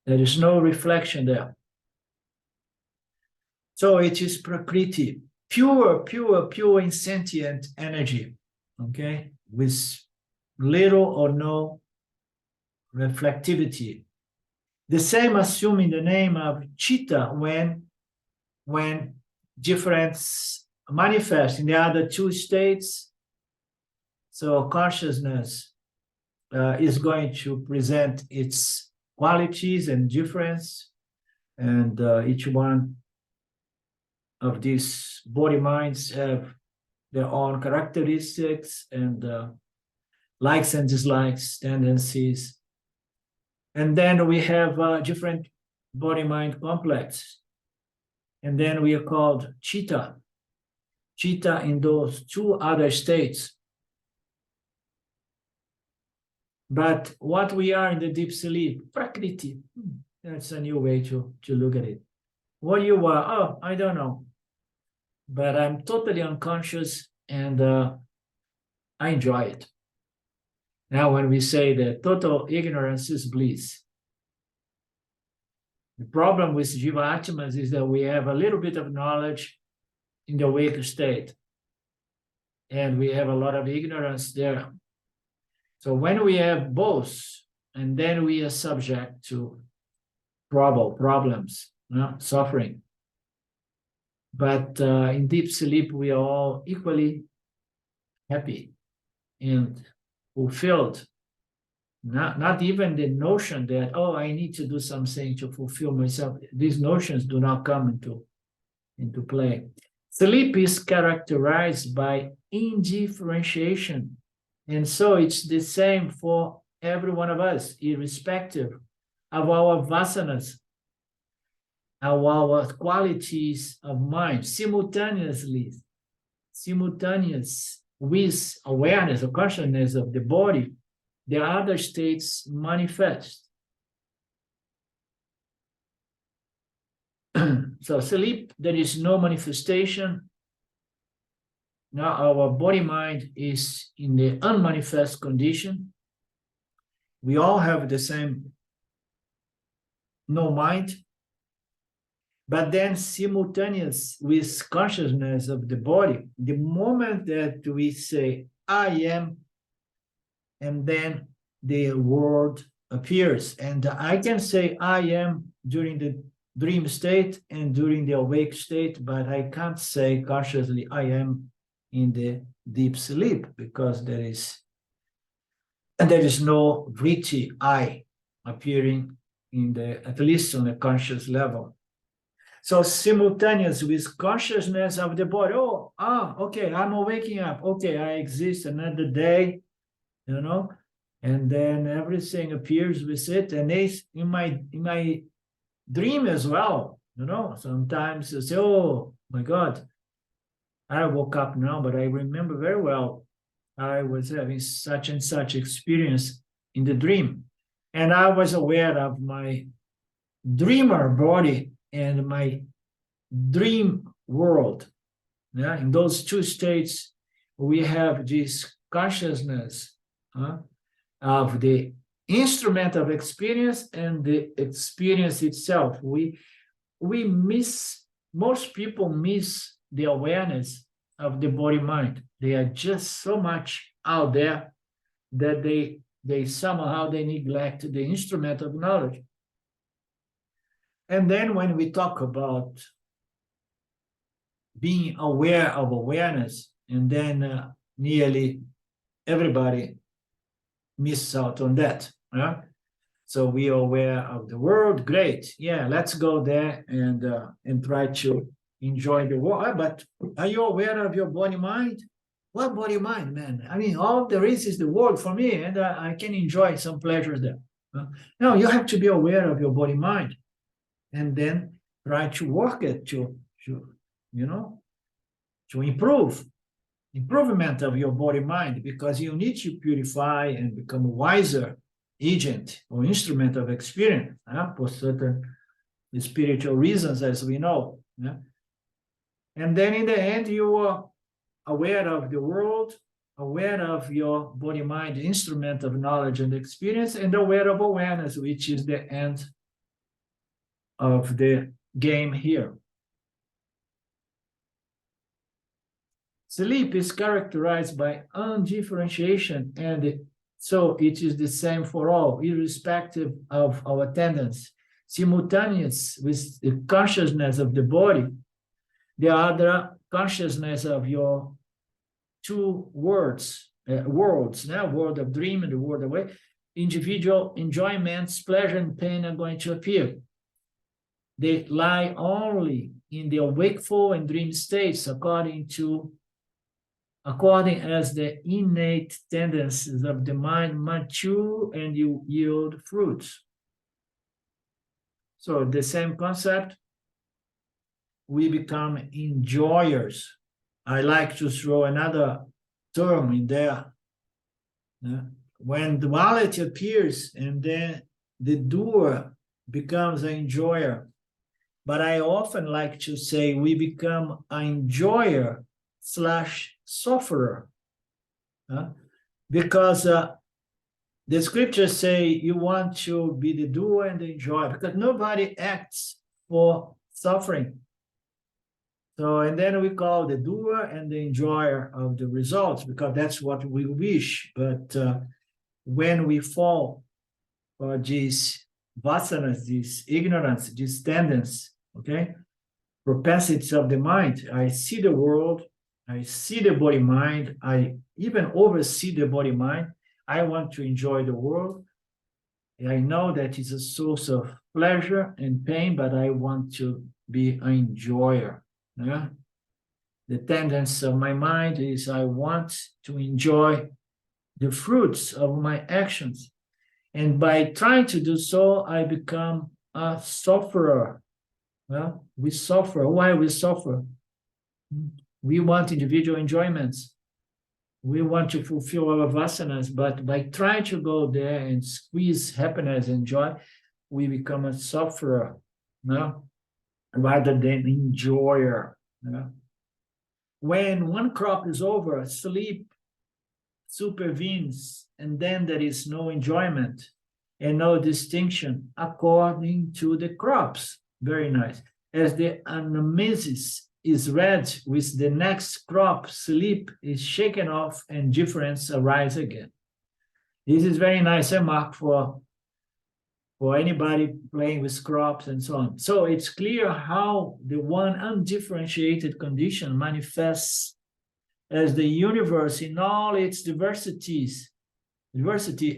There is no reflection there. So it is prakriti, pure insentient energy, okay, with little or no reflectivity. The same assuming the name of chitta when difference manifests in the other two states. So consciousness is going to present its qualities and difference, and each one of these body minds have their own characteristics and likes and dislikes, tendencies. And then we have different body-mind complex. And then we are called chitta. Chitta in those two other states. But what we are in the deep sleep, prakriti, that's a new way to look at it. What you are, oh, I don't know. But I'm totally unconscious and I enjoy it. Now, when we say that total ignorance is bliss, the problem with Jiva Atmas is that we have a little bit of knowledge in the awake state, and we have a lot of ignorance there. So when we have both, and then we are subject to problems, suffering. But in deep sleep, we are all equally happy and fulfilled. Not even the notion that, oh, I need to do something to fulfill myself. These notions do not come into play. Sleep is characterized by indifferentiation. And so it's the same for every one of us, irrespective of our vasanas, our qualities of mind, simultaneously. simultaneous with awareness or consciousness of the body, the other states manifest. So sleep, there is no manifestation. Now our body-mind is in the unmanifest condition. We all have the same no mind, but then simultaneous with consciousness of the body, the moment that we say, I am, and then the word appears. And I can say I am during the dream state and during the awake state, but I can't say consciously I am in the deep sleep, because there is no vritti I appearing in the, at least on a conscious level. So simultaneous with consciousness of the body. Okay, I'm waking up. Okay, I exist another day, and then everything appears with it. And it's in my dream as well, sometimes you say, oh my God, I woke up now, but I remember very well I was having such and such experience in the dream. And I was aware of my dreamer body and my dream world. Yeah, in those two states, we have this consciousness of the instrument of experience and the experience itself. Most people miss the awareness of the body-mind. They are just so much out there that they somehow neglect the instrument of knowledge. And then when we talk about being aware of awareness, and then nearly everybody misses out on that. So we are aware of the world, great. Yeah, let's go there and try to enjoy the world. But are you aware of your body-mind? What body-mind, man? I mean, all there is the world for me, and I can enjoy some pleasures there. No, you have to be aware of your body-mind, and then try to work it to improvement of your body-mind, because you need to purify and become a wiser agent or instrument of experience for certain spiritual reasons, as we know. And then in the end, you are aware of the world, aware of your body-mind instrument of knowledge and experience, and aware of awareness, which is the end of the game here. Sleep is characterized by undifferentiation, and so it is the same for all, irrespective of our tendency. Simultaneous with the consciousness of the body, the other consciousness of your two worlds, world of dream and the world of awake, individual enjoyments, pleasure and pain are going to appear. They lie only in the wakeful and dream states, according as the innate tendencies of the mind mature and you yield fruits. So the same concept, we become enjoyers. I like to throw another term in there. When duality appears, and then the doer becomes an enjoyer. But I often like to say we become an enjoyer / sufferer. Because the scriptures say you want to be the doer and the enjoyer, because nobody acts for suffering. So, and then we call the doer and the enjoyer of the results, because that's what we wish. But when we fall for these vasanas, this ignorance, this tendency, propensities of the mind, I see the world, I see the body-mind, I even oversee the body-mind. I want to enjoy the world. I know that it's a source of pleasure and pain, but I want to be an enjoyer. The tendency of my mind is I want to enjoy the fruits of my actions. And by trying to do so, I become a sufferer. Well, we suffer. Why we suffer? We want individual enjoyments. We want to fulfill our vasanas, but by trying to go there and squeeze happiness and joy, we become a sufferer, no? Rather than enjoyer. No? When one crop is over, sleep supervenes, and then there is no enjoyment and no distinction according to the crops. Very nice. As the anamnesis is read with the next crop, sleep is shaken off and difference arise again. This is very nice, Mark, for anybody playing with crops and so on. So it's clear how the one undifferentiated condition manifests as the universe in all its diversity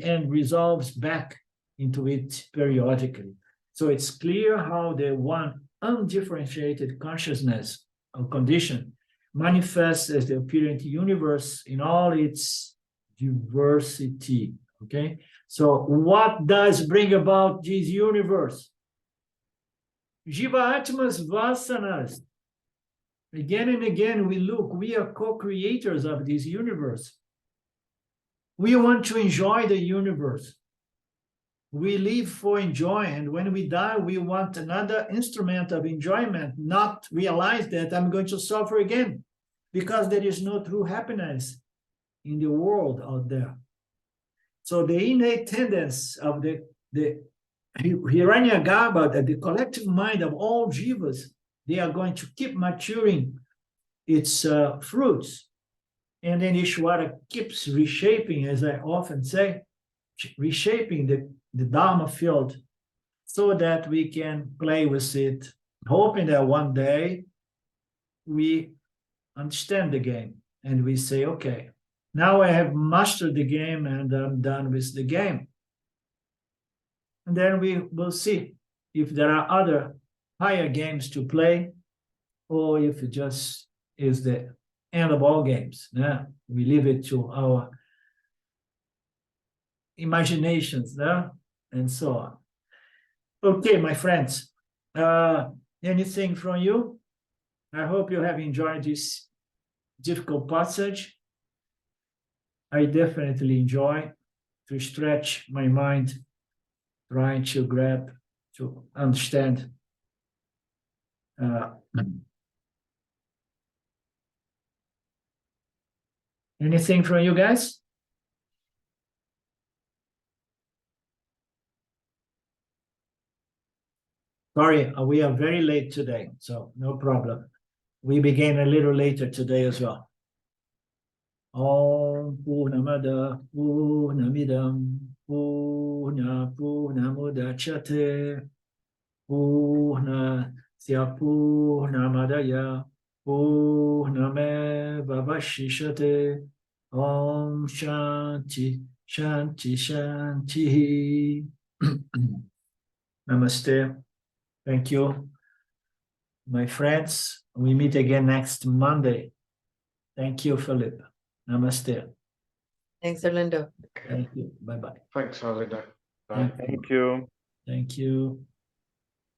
and resolves back into it periodically. So it's clear how the one undifferentiated consciousness or condition manifests as the apparent universe in all its diversity. Okay, so what does bring about this universe? Jiva Atma's vasanas. Again and again we look, we are co-creators of this universe. We want to enjoy the universe. We live for enjoy, and when we die, we want another instrument of enjoyment, not realize that I'm going to suffer again, because there is no true happiness in the world out there. So the innate tendency of the Hiranyagarbha, the collective mind of all jivas, they are going to keep maturing its fruits. And then Ishvara keeps reshaping, as I often say, reshaping the Dharma field so that we can play with it, hoping that one day we understand the game and we say, okay, now I have mastered the game and I'm done with the game. And then we will see if there are other higher games to play, or if it just is the end of all games. Yeah? We leave it to our imaginations, yeah? And so on. Okay, my friends, anything from you? I hope you have enjoyed this difficult passage. I definitely enjoy to stretch my mind, trying to grab, to understand. Anything from you guys? Sorry, we are very late today, so no problem. We began a little later today as well. Om Purnamada Purnamidam Purnamudachyate Purnasya Purnamadaya Purnameva Vashishate. Om Shanti Shanti Shanti. Namaste. Thank you, my friends. We meet again next Monday. Thank you, Philip. Namaste. Thanks, Orlando. Thank you. Bye-bye. Thanks, Arlindo. Bye. Thank you. Thank you.